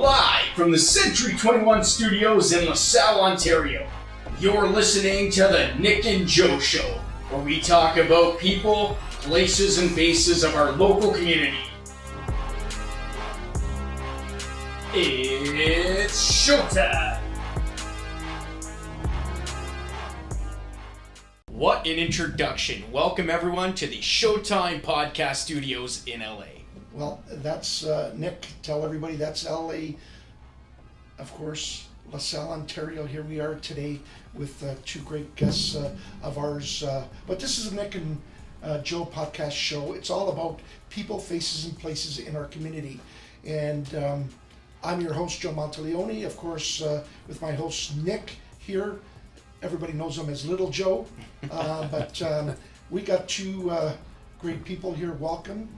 live from the C21 studios in LaSalle, Ontario. You're listening to the Nick and Joe Show, where we talk about people, places, and faces of our local community. It's showtime! What an introduction. Welcome everyone to the Showtime podcast studios in LA. Well, that's Nick. Tell everybody that's LA. Of course, LaSalle, Ontario. Here we are today with two great guests of ours. But this is a Nick and Joe podcast show. It's all about people, faces, and places in our community. And I'm your host, Joe Monteleone. Of course, with my host, Nick, here. Everybody knows him as Little Joe. But we got two great people here. Welcome.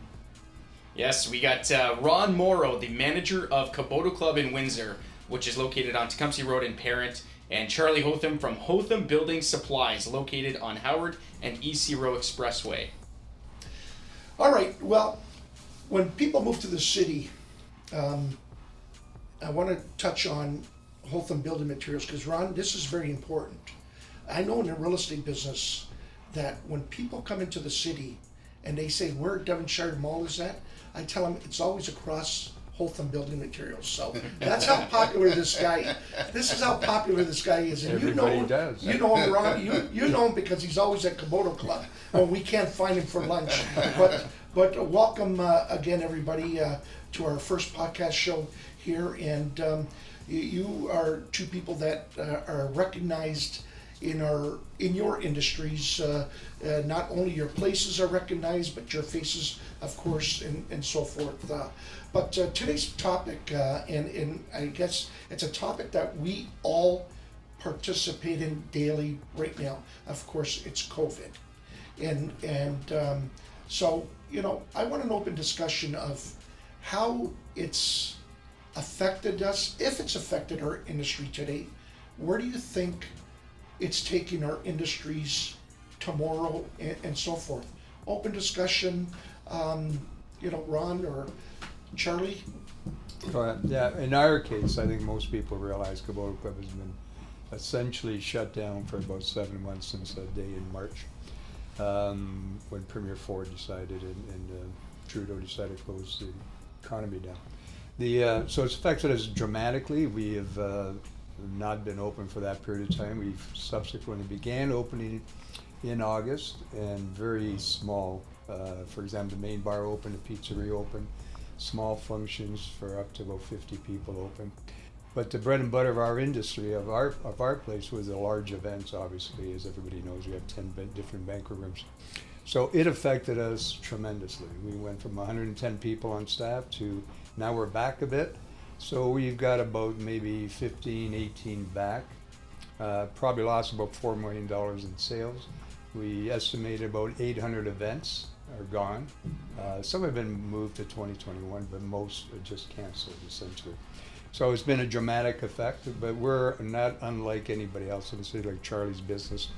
Yes, we got Ron Moro, the manager of Caboto Club in Windsor, which is located on Tecumseh Road in Parent, and Charlie Hotham from Hotham Building Supplies, located on Howard and EC Row Expressway. All right, well, when people move to the city, I want to touch on Hotham Building Materials, because Ron, this is very important. I know in the real estate business that when people come into the city and they say, where Devonshire Mall is at, I tell them it's always across Hotham Building Materials. So that's how popular this guy. This is how popular this guy is, and everybody does. You know him, Ron. You know him because he's always at Caboto Club. Well, we can't find him for lunch, but welcome again, everybody, to our first podcast show here, and you are two people that are recognized in your industries. Not only your places are recognized, but your faces, of course, and so forth. But today's topic, and I guess it's a topic that we all participate in daily right now. Of course, it's COVID, and so I want an open discussion of how it's affected us, if it's affected our industry today. Where do you think it's taking our industries tomorrow, and so forth? Open discussion, Ron or Charlie? Yeah, in our case, I think most people realize Caboto Club has been essentially shut down for about 7 months since that day in March, when Premier Ford decided and Trudeau decided to close the economy down. So it's affected us dramatically. We have not been open for that period of time. We've subsequently began opening in August, and very small. For example, the main bar opened, the pizzeria opened, small functions for up to about 50 people open. But the bread and butter of our industry, of our place, was the large events. Obviously, as everybody knows, we have 10 different banquet rooms. So it affected us tremendously. We went from 110 people on staff to now we're back a bit. So we've got about maybe 15, 18 back. Probably lost about $4 million in sales. We estimated about 800 events are gone. Some have been moved to 2021, but most are just canceled essentially. So it's been a dramatic effect, but we're not unlike anybody else in the city, like Charlie's business,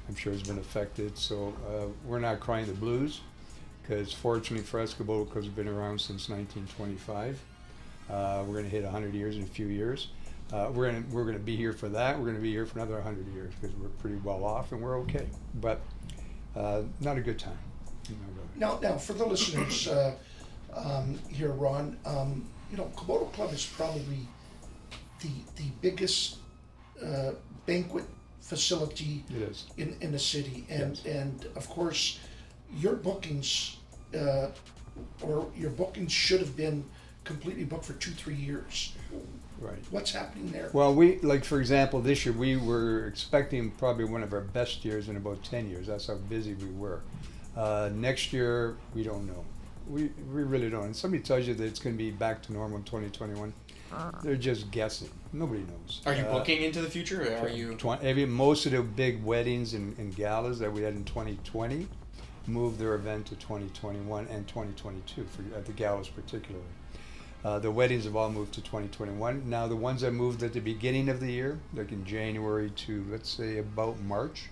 I'm sure has been affected. So we're not crying the blues, because fortunately for us, Caboto Club's been around since 1925. We're going to hit 100 years in a few years. We're going to be here for that. We're going to be here for another 100 years because we're pretty well off and we're okay. But not a good time. Now for the listeners here, Ron, Caboto Club is probably the biggest banquet facility it is. in the city, and Yes. and of course, your bookings should have been completely booked for 2-3 years. Right. What's happening there? Well, for example, this year we were expecting probably one of our best years in about 10 years. That's how busy we were. Next year, we don't know. We really don't. And somebody tells you that it's going to be back to normal in 2021, they're just guessing. Nobody knows. Are you booking into the future, or are you? Most of the big weddings and galas that we had in 2020 moved their event to 2021 and 2022, at the galas particularly. The weddings have all moved to 2021. Now the ones that moved at the beginning of the year, like in January to, let's say, about March,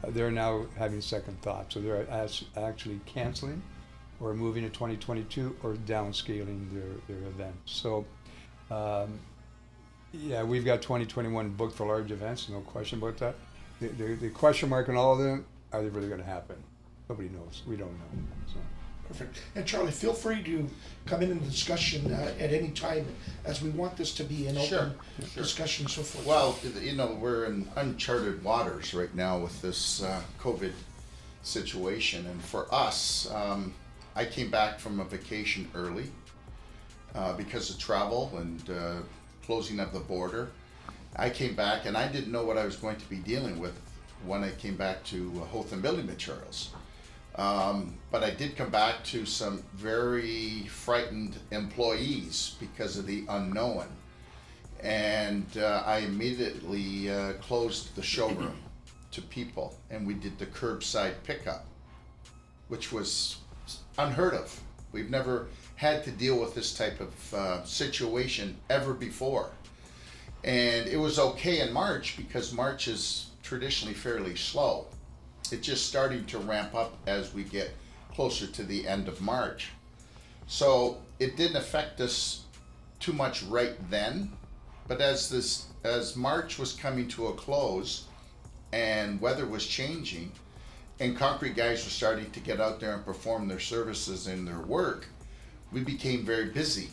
they're now having second thought. So they're actually canceling or moving to 2022 or downscaling their event. So Yeah, we've got 2021 booked for large events, no question about that. The question mark on all of them, are they really going to happen? Nobody knows. We don't know. So. Perfect. And Charlie, feel free to come in the discussion at any time, as we want this to be an open discussion and so forth. Well, we're in uncharted waters right now with this COVID situation, and for us, I came back from a vacation early because of travel and closing of the border. I came back and I didn't know what I was going to be dealing with when I came back to Hotham Building Materials. But I did come back to some very frightened employees because of the unknown. And I immediately closed the showroom to people, and we did the curbside pickup, which was unheard of. We've never had to deal with this type of situation ever before. And it was okay in March because March is traditionally fairly slow. It's just starting to ramp up as we get closer to the end of March. So it didn't affect us too much right then, but as March was coming to a close and weather was changing and concrete guys were starting to get out there and perform their services and their work, we became very busy.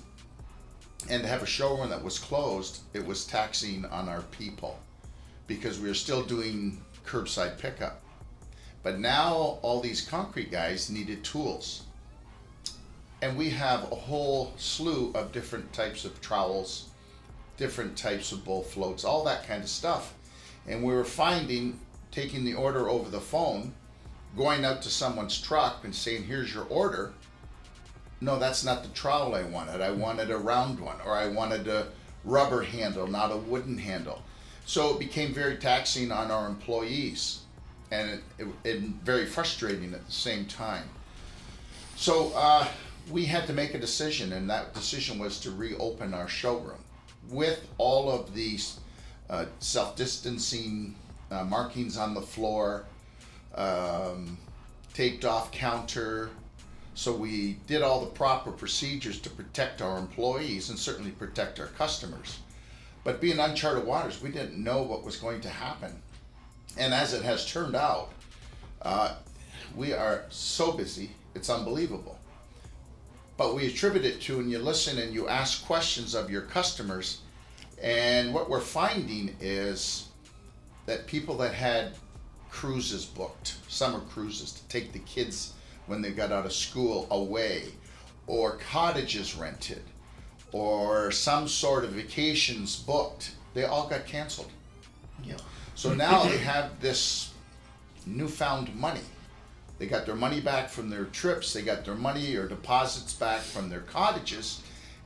And to have a showroom that was closed, it was taxing on our people because we were still doing curbside pickup. But now all these concrete guys needed tools. And we have a whole slew of different types of trowels, different types of bull floats, all that kind of stuff. And we were finding, taking the order over the phone, going out to someone's truck and saying, here's your order. No, that's not the trowel I wanted. I wanted a round one, or I wanted a rubber handle, not a wooden handle. So it became very taxing on our employees, and it very frustrating at the same time. So we had to make a decision, and that decision was to reopen our showroom with all of these self-distancing markings on the floor, taped off counter. So we did all the proper procedures to protect our employees and certainly protect our customers. But being uncharted waters, we didn't know what was going to happen. And as it has turned out, we are so busy, it's unbelievable. But we attribute it to, and you listen and you ask questions of your customers, and what we're finding is that people that had cruises booked, summer cruises to take the kids when they got out of school away, or cottages rented, or some sort of vacations booked, they all got canceled. Yeah. So now they have this newfound money. They got their money back from their trips, they got their money or deposits back from their cottages,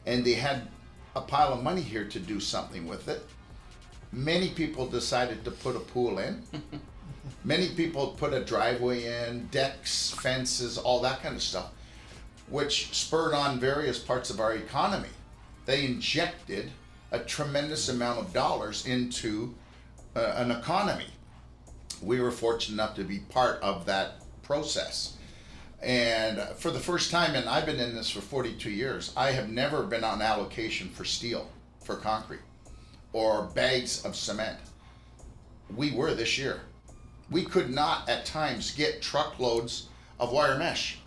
and they had a pile of money here to do something with it. Many people decided to put a pool in. Many people put a driveway in, decks, fences, all that kind of stuff, which spurred on various parts of our economy. They injected a tremendous amount of dollars into an economy. We were fortunate enough to be part of that process. And for the first time, and I've been in this for 42 years, I have never been on allocation for steel, for concrete, or bags of cement. We were this year. We could not at times get truckloads of wire mesh.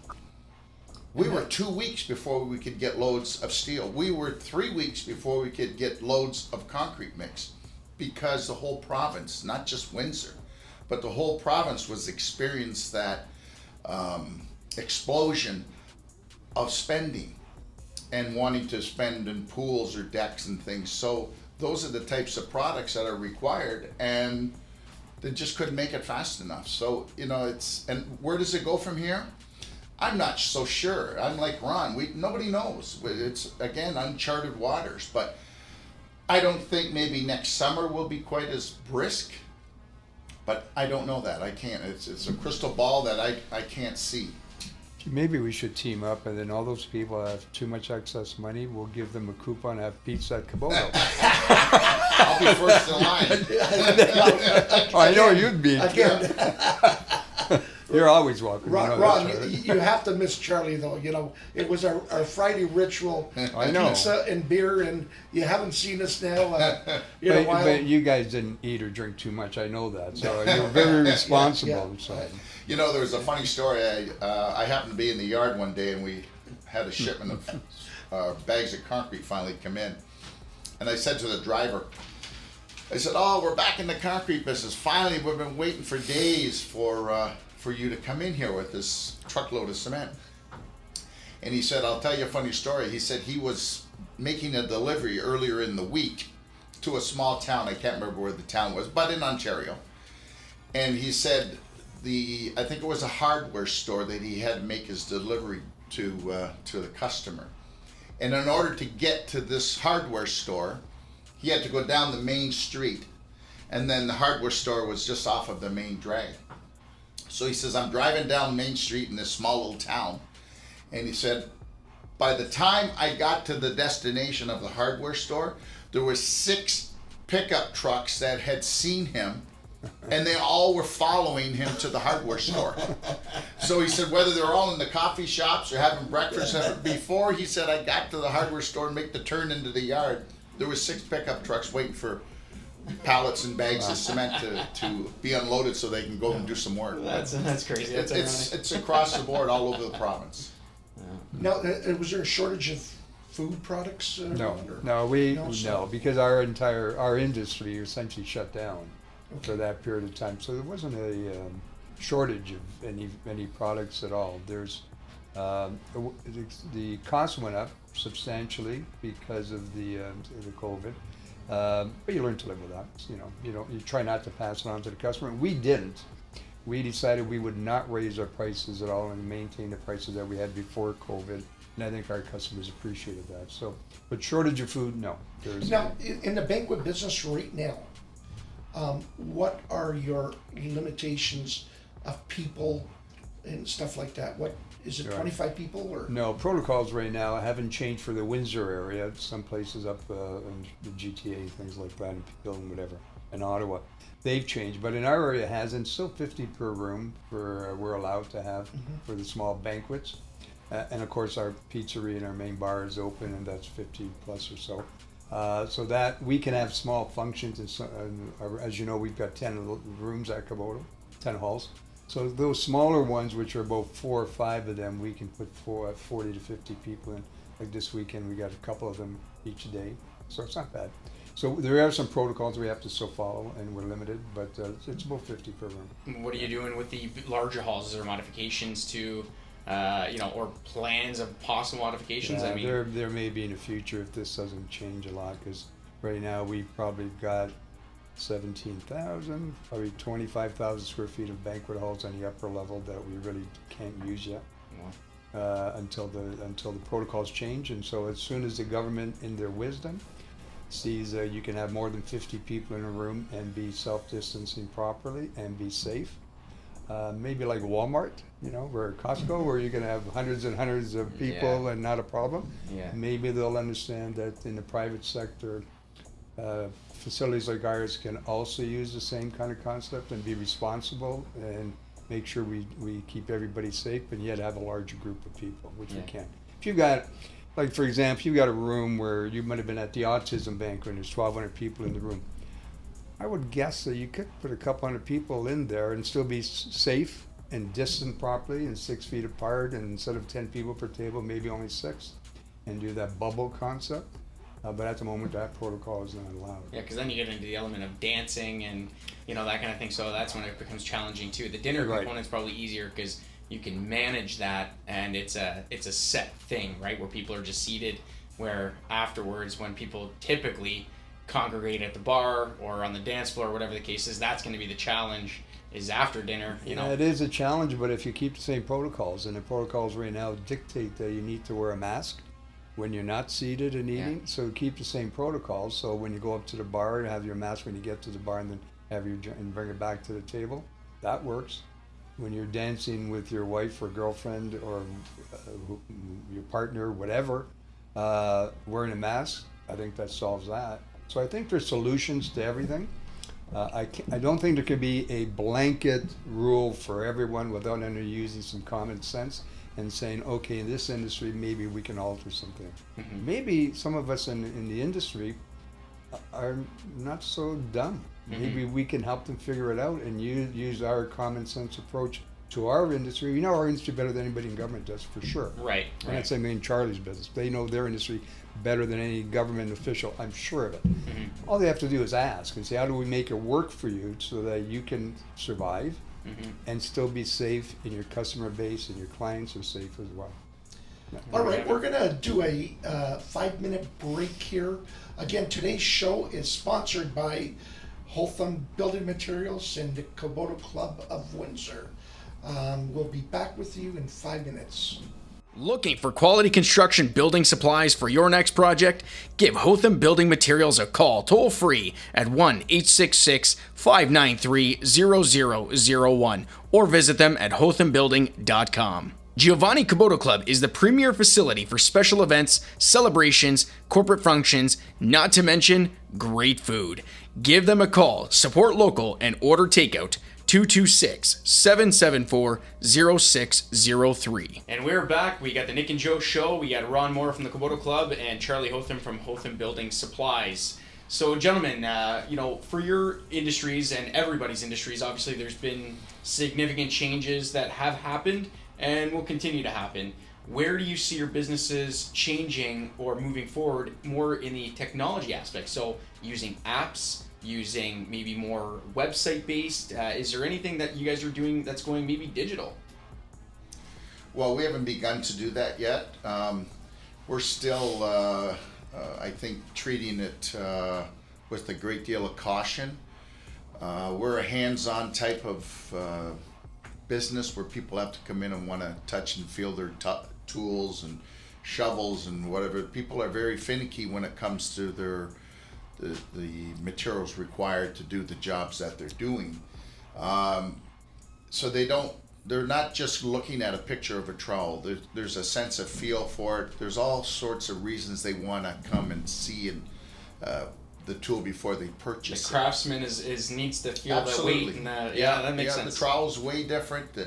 We were 2 weeks before we could get loads of steel. We were 3 weeks before we could get loads of concrete mix, because the whole province, not just Windsor, but the whole province was experienced that explosion of spending and wanting to spend in pools or decks and things. So those are the types of products that are required, and they just couldn't make it fast enough. So, and where does it go from here? I'm not so sure. I'm like Ron, nobody knows. It's, again, uncharted waters, but I don't think maybe next summer will be quite as brisk, but I don't know that. I can't. It's a crystal ball that I can't see. Maybe we should team up, and then all those people that have too much excess money, we'll give them a coupon to have pizza at Caboto. I'll be first in line. I know you'd be. Again. You're always welcome. Ron, you know Ron that, Charlie. you have to miss Charlie though. You know, it was our Friday ritual, I know. pizza and beer, and you haven't seen us now in a while. But you guys didn't eat or drink too much. I know that. So you're very responsible. yeah. So. You know, there was a funny story. I happened to be in the yard one day, and we had a shipment of bags of concrete finally come in. And I said to the driver, I said, "Oh, we're back in the concrete business. Finally, we've been waiting for days for you to come in here with this truckload of cement." And he said, "I'll tell you a funny story." He said he was making a delivery earlier in the week to a small town. I can't remember where the town was, but in Ontario. And he said I think it was a hardware store that he had to make his delivery to the customer. And in order to get to this hardware store, he had to go down the main street. And then the hardware store was just off of the main drag. So he says, I'm driving down Main Street in this small little town. And he said, by the time I got to the destination of the hardware store, there were 6 pickup trucks that had seen him, and they all were following him to the hardware store. So he said whether they were all in the coffee shops or having breakfast, before he said I got to the hardware store and make the turn into the yard, there were 6 pickup trucks waiting for pallets and bags of cement to be unloaded so they can go and do some work. That's crazy. That's It's across the board all over the province. Now, was there a shortage of food products? No, Ron, or- because our industry essentially shut down for that period of time. So there wasn't a shortage of any products at all. There's the cost went up substantially because of the COVID, but you learn to live with that. You try not to pass it on to the customer. We didn't. We decided we would not raise our prices at all and maintain the prices that we had before COVID. And I think our customers appreciated that. So, but shortage of food, no. Now, in the banquet business right now, what are your limitations of people and stuff like that? What is it? Right. 25 people or? No, protocols right now haven't changed for the Windsor area. Some places up in the GTA, things like that, in Peel and whatever, in Ottawa, they've changed. But in our area, it hasn't. Still 50 per room we're allowed to have for the small banquets. And of course, our pizzeria and our main bar is open, and that's 50 plus or so. So that we can have small functions, and as you know, we've got 10 rooms at Caboto, 10 halls. So those smaller ones, which are about 4 or 5 of them, we can put 40 to 50 people in. Like this weekend, we got a couple of them each day, so it's not bad. So there are some protocols we have to still follow, and we're limited, but it's about 50 per room. What are you doing with the larger halls? Is there modifications to, or plans of possible modifications? Yeah, I mean, there may be in the future if this doesn't change a lot, because right now we've probably got 17,000, probably 25,000 square feet of banquet halls on the upper level that we really can't use yet until the protocols change. And so as soon as the government, in their wisdom, sees you can have more than 50 people in a room and be self-distancing properly and be safe, maybe like Walmart, or Costco, where you can have hundreds and hundreds of people and not a problem. Yeah. Maybe they'll understand that in the private sector, facilities like ours can also use the same kind of concept and be responsible and make sure we keep everybody safe, and yet have a larger group of people, which we can. If you've got, like for example, you've got a room where you might have been at the autism banquet and there's 1,200 people in the room, I would guess that you could put a couple hundred people in there and still be safe and distant properly and 6 feet apart, and instead of 10 people per table, maybe only 6, and do that bubble concept. But at the moment, that protocol is not allowed. Yeah, because then you get into the element of dancing and that kind of thing. So that's when it becomes challenging too. The dinner component's probably easier because you can manage that, and it's a set thing, right? Where people are just seated. Where afterwards, when people typically congregate at the bar or on the dance floor, whatever the case is, that's going to be the challenge. Is after dinner, Yeah, it is a challenge, but if you keep the same protocols, and the protocols right now dictate that you need to wear a mask when you're not seated and eating, so keep the same protocols. So when you go up to the bar, have your mask when you get to the bar, and then have your and bring it back to the table. That works. When you're dancing with your wife or girlfriend or your partner, whatever, wearing a mask, I think that solves that. So I think there's solutions to everything. I don't think there could be a blanket rule for everyone without using some common sense and saying, okay, in this industry, maybe we can alter something. Mm-hmm. Maybe some of us in the industry are not so dumb. Mm-hmm. Maybe we can help them figure it out and use our common sense approach to our industry. We know our industry better than anybody in government does, for sure. Right. And that's, I mean, Charlie's business. They know their industry better than any government official, I'm sure of it. Mm-hmm. All they have to do is ask and say, how do we make it work for you so that you can survive Mm-hmm. and still be safe, and your customer base and your clients are safe as well. All right, we're gonna do a 5-minute break here. Again, today's show is sponsored by Hotham Building Materials and the Caboto Club of Windsor. We'll be back with you in 5 minutes. Looking for quality construction building supplies for your next project? Give Hotham Building Materials a call toll free at 1-866-593-0001 or visit them at hothambuilding.com. Giovanni Caboto Club is the premier facility for special events, celebrations, corporate functions, not to mention great food. Give them a call, support local, and order takeout. 226-774-0603. And we're back. We got the Nick and Joe show. We got Ron Moro from the Caboto Club and Charlie Hotham from Hotham Building Supplies. So, gentlemen, for your industries and everybody's industries, obviously there's been significant changes that have happened and will continue to happen. Where do you see your businesses changing or moving forward more in the technology aspect? So, using apps, using maybe more website based. Is there anything that you guys are doing that's going maybe digital? Well, we haven't begun to do that yet. We're still, I think, treating it with a great deal of caution. We're a hands-on type of business where people have to come in and want to touch and feel their tools and shovels and whatever. People are very finicky when it comes to the materials required to do the jobs that they're doing. So they're not just looking at a picture of a trowel. There's a sense of feel for it. There's all sorts of reasons they want to come and see the tool before they purchase it. The craftsman needs to feel Absolutely. that weight. And that makes sense. The trowel's way different.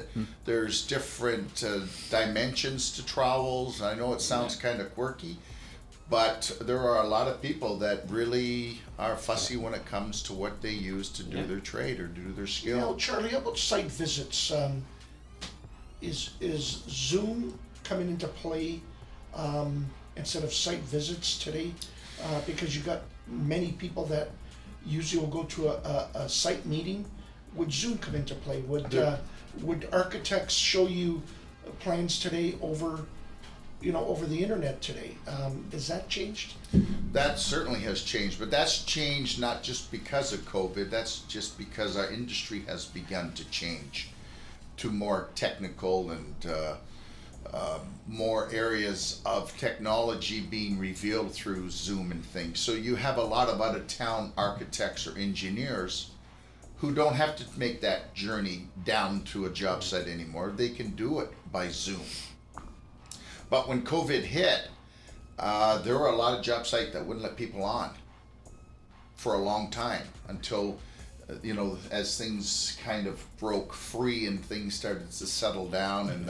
There's different dimensions to trowels. I know it sounds kind of quirky, but there are a lot of people that really are fussy when it comes to what they use to do their trade or do their skill. Charlie, how about site visits? Is Zoom coming into play instead of site visits today? Because you got many people that usually will go to a site meeting. Would Zoom come into play? Would architects show you plans today over the internet today? Has that changed? That certainly has changed, but that's changed not just because of COVID. That's just because our industry has begun to change to more technical and more areas of technology being revealed through Zoom and things. So you have a lot of out-of-town architects or engineers who don't have to make that journey down to a job site anymore. They can do it by Zoom. But when COVID hit, there were a lot of job sites that wouldn't let people on for a long time until, as things kind of broke free and things started to settle down and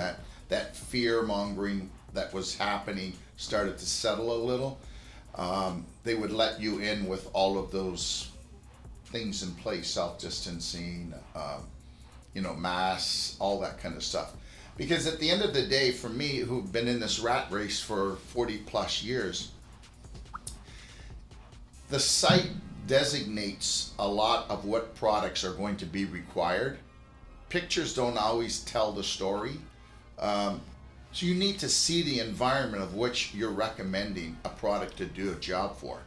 that fear mongering that was happening started to settle a little. They would let you in with all of those things in place, self-distancing, masks, all that kind of stuff. Because at the end of the day, for me, who've been in this rat race for 40 plus years, the site designates a lot of what products are going to be required. Pictures don't always tell the story. So you need to see the environment of which you're recommending a product to do a job for.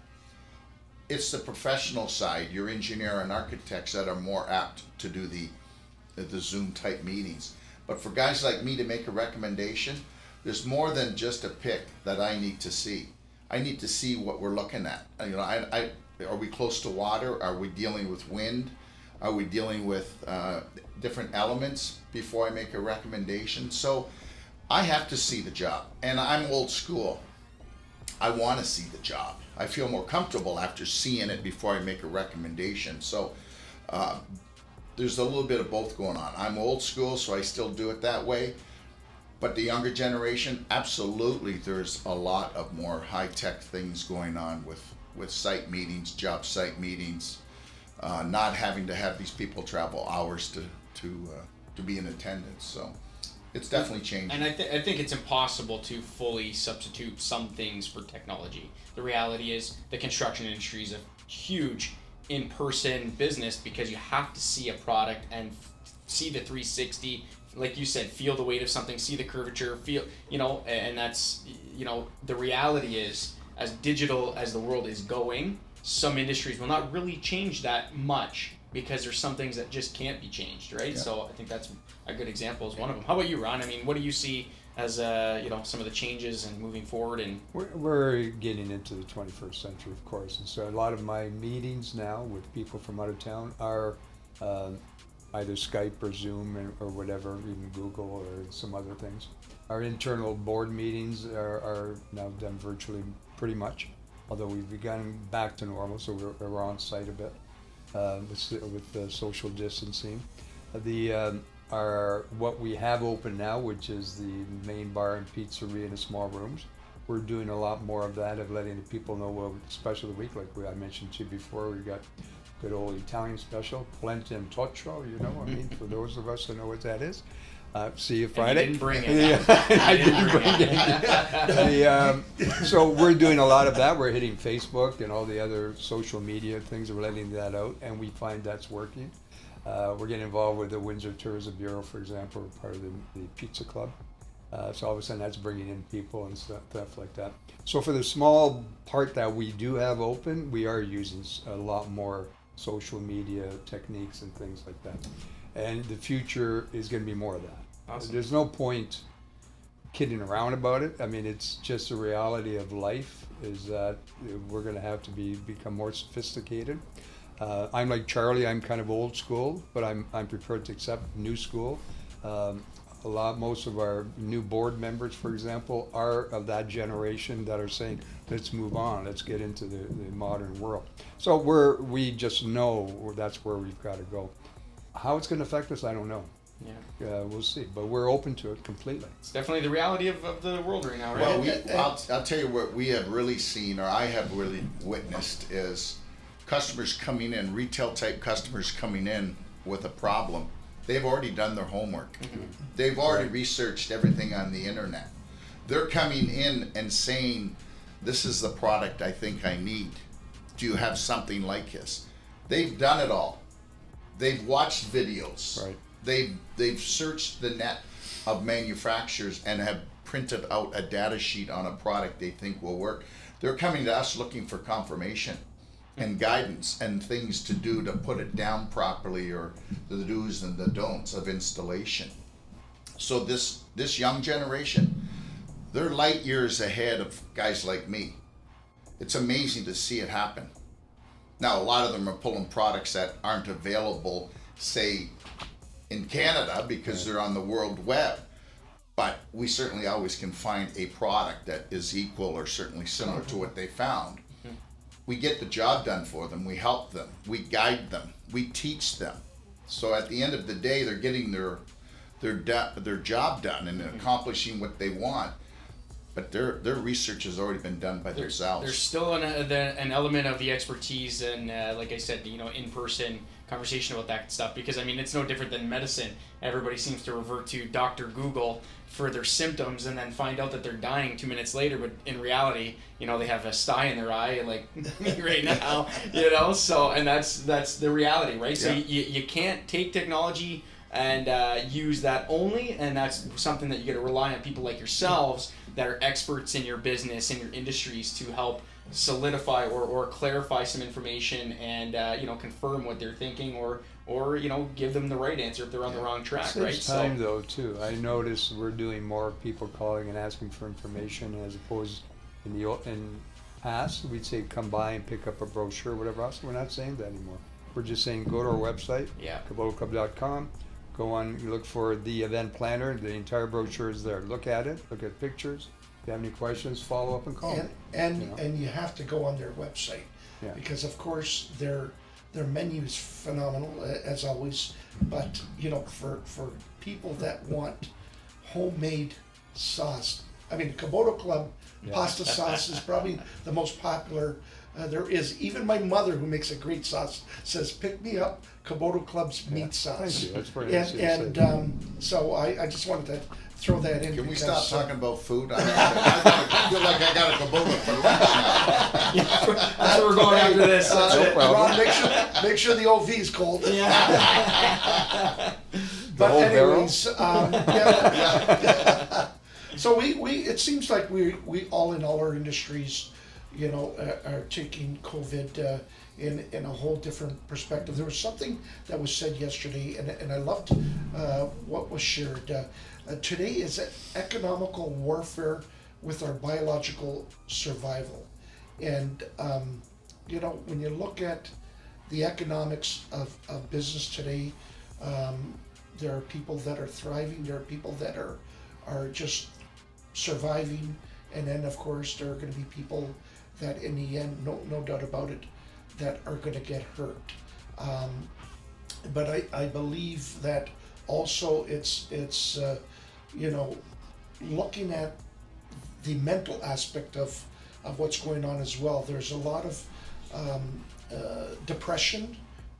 It's the professional side, your engineer and architects, that are more apt to do the Zoom type meetings. But for guys like me to make a recommendation, there's more than just a pic that I need to see. I need to see what we're looking at. Are we close to water? Are we dealing with wind? Are we dealing with different elements before I make a recommendation? So I have to see the job, and I'm old school. I want to see the job. I feel more comfortable after seeing it before I make a recommendation. So There's a little bit of both going on. I'm old school, so I still do it that way. But the younger generation, absolutely, there's a lot of more high-tech things going on with site meetings, job site meetings, not having to have these people travel hours to be in attendance. So it's definitely changing. And I think it's impossible to fully substitute some things for technology. The reality is the construction industry is a huge in-person business because you have to see a product and see the 360, like you said, feel the weight of something, see the curvature, feel, and that's, the reality is, as digital as the world is going, some industries will not really change that much because there's some things that just can't be changed, right? Yeah. So I think that's a good example is one of them. How about you, Ron? I mean, what do you see as some of the changes and moving forward? And We're getting into the 21st century, of course, and so a lot of my meetings now with people from out of town are either Skype or Zoom or whatever, even Google or some other things. Our internal board meetings are now done virtually pretty much, although we've begun back to normal, so we're on site a bit with the social distancing. What we have open now, which is the main bar and pizzeria in the small rooms, we're doing a lot more of that, of letting the people know, well, special of the week, like I mentioned to you before, we got good old Italian special, polenta and toccio, for those of us who know what that is. See you Friday. And you didn't bring it. I didn't bring it. So we're doing a lot of that. We're hitting Facebook and all the other social media things. We're letting that out, and we find that's working. We're getting involved with the Windsor Tourism Bureau, for example. We're part of the Pizza Club. So all of a sudden that's bringing in people and stuff like that. So for the small part that we do have open, we are using a lot more social media techniques and things like that. And the future is going to be more of that. Awesome. There's no point kidding around about it. I mean, it's just a reality of life is that we're going to have to become more sophisticated. I'm like Charlie. I'm kind of old school, but I'm prepared to accept new school. Most of our new board members, for example, are of that generation that are saying, let's move on, let's get into the modern world. So we just know that's where we've got to go. How it's going to affect us, I don't know. Yeah. We'll see, but we're open to it completely. It's definitely the reality of the world right now, right? Well, I'll tell you what we have really seen, or I have really witnessed, is customers coming in, retail type customers coming in with a problem. They've already done their homework. Mm-hmm. They've already researched everything on the internet. They're coming in and saying, this is the product I think I need. Do you have something like this? They've done it all. They've watched videos. Right. They've searched the net of manufacturers and have printed out a data sheet on a product they think will work. They're coming to us looking for confirmation and guidance and things to do to put it down properly, or the do's and the don'ts of installation. So this young generation, they're light years ahead of guys like me. It's amazing to see it happen. Now, a lot of them are pulling products that aren't available, say, in Canada because they're on the world web. But we certainly always can find a product that is equal or certainly similar to what they found. We get the job done for them, we help them, we guide them, we teach them. So at the end of the day, they're getting their job done and accomplishing what they want. But their research has already been done by themselves. There's still an element of the expertise and, like I said, in-person conversation about that stuff, because I mean it's no different than medicine. Everybody seems to revert to Dr. Google for their symptoms and then find out that they're dying 2 minutes later, but in reality, they have a sty in their eye like me right now, so, and that's the reality, right? So you can't take technology and use that only, and that's something that you got to rely on people like yourselves that are experts in your business and your industries to help solidify or clarify some information and confirm what they're thinking or give them the right answer if they're on the wrong track, right? It's time though too. I notice we're doing more people calling and asking for information as opposed in past we'd say come by and pick up a brochure or whatever else. We're not saying that anymore. We're just saying go to our website, cabotoclub.com. Go on, look for the event planner. The entire brochure is there. Look at it. Look at pictures. If you have any questions, follow up and call. And you have to go on their website because of course they're Their menu is phenomenal, as always. But, you know, for people that want homemade sauce, I mean, Caboto Club pasta sauce is probably the most popular there is. Even my mother, who makes a great sauce, says, pick me up Caboto Club's meat sauce. Thank you. That's very nice of you to And say. So I just wanted to throw that in. Can we because, stop talking about food? I feel like I got a Caboto for lunch now. That's where we're going after this. That's No it. problem. Ron, make sure the OV is cold. Yeah. But whole barrel? anyways, yeah. So we it seems like we all in all our industries, you know, are taking COVID in a whole different perspective. There was something that was said yesterday, and I loved what was shared. Today is economical warfare with our biological survival, and you know, when you look at the economics of business today, there are people that are thriving. There are people that are just surviving, and then of course there are going to be people that in the end, no doubt about it, that are going to get hurt. But I believe that also it's you know, looking at the mental aspect of what's going on as well. There's a lot of depression.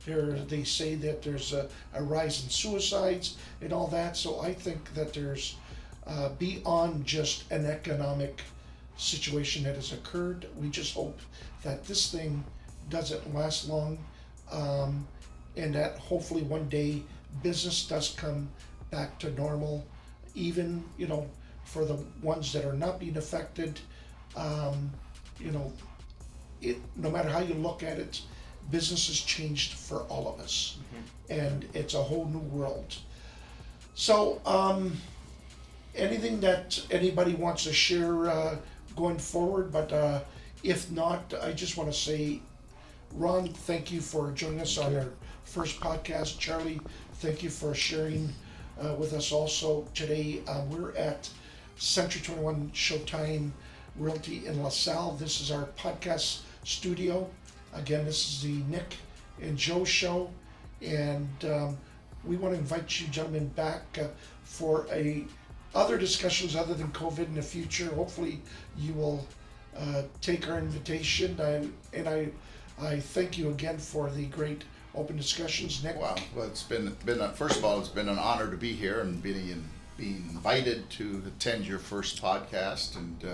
They say that there's a rise in suicides and all that. So I think that there's beyond just an economic situation that has occurred. We just hope that this thing doesn't last long, and that hopefully one day business does come back to normal, even, you know, for the ones that are not being affected. You know, no matter how you look at it, business has changed for all of us, and it's a whole new world. So anything that anybody wants to share going forward, but if not, I just want to say, Ron, thank you for joining us on our first podcast. Charlie, thank you for sharing with us also today. We're at C21 Showtime Realty in LaSalle. This is our podcast studio. Again, this is the Nick and Joe show, and we want to invite you gentlemen back for other discussions other than COVID in the future. Hopefully you will take our invitation, and I thank you again for the great open discussions. Nick? Wow, well, it's been first of all, it's been an honor to be here and being invited to attend your first podcast, and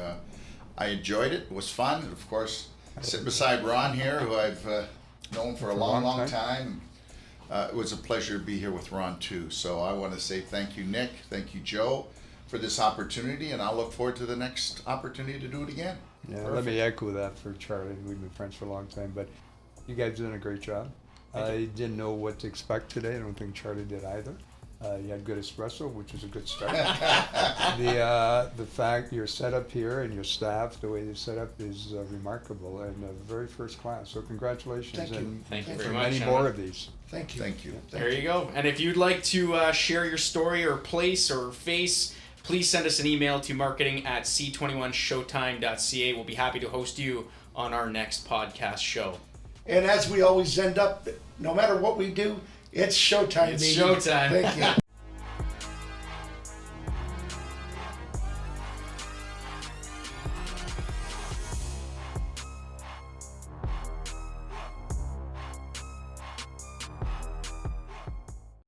I enjoyed it. It was fun. And of course, sitting beside Ron here, who I've known for a long time. It was a pleasure to be here with Ron too. So I want to say thank you, Nick. Thank you, Joe, for this opportunity, and I'll look forward to the next opportunity to do it again. Yeah, Perfect. let me echo that for Charlie. We've been friends for a long time, but you guys did a great job. I didn't know what to expect today. I don't think Charlie did either. You had good espresso, which is a good start. The fact your setup here and your staff, the way you set up is remarkable and very first class. So congratulations. Thank you. And Thank you for very much, many gentlemen. more of these. Thank you. Thank you. There you go. And if you'd like to share your story or place or face, please send us an email to marketing@c21showtime.ca. We'll be happy to host you on our next podcast show. And as we always end up, no matter what we do, it's showtime, It's baby. showtime. Thank you.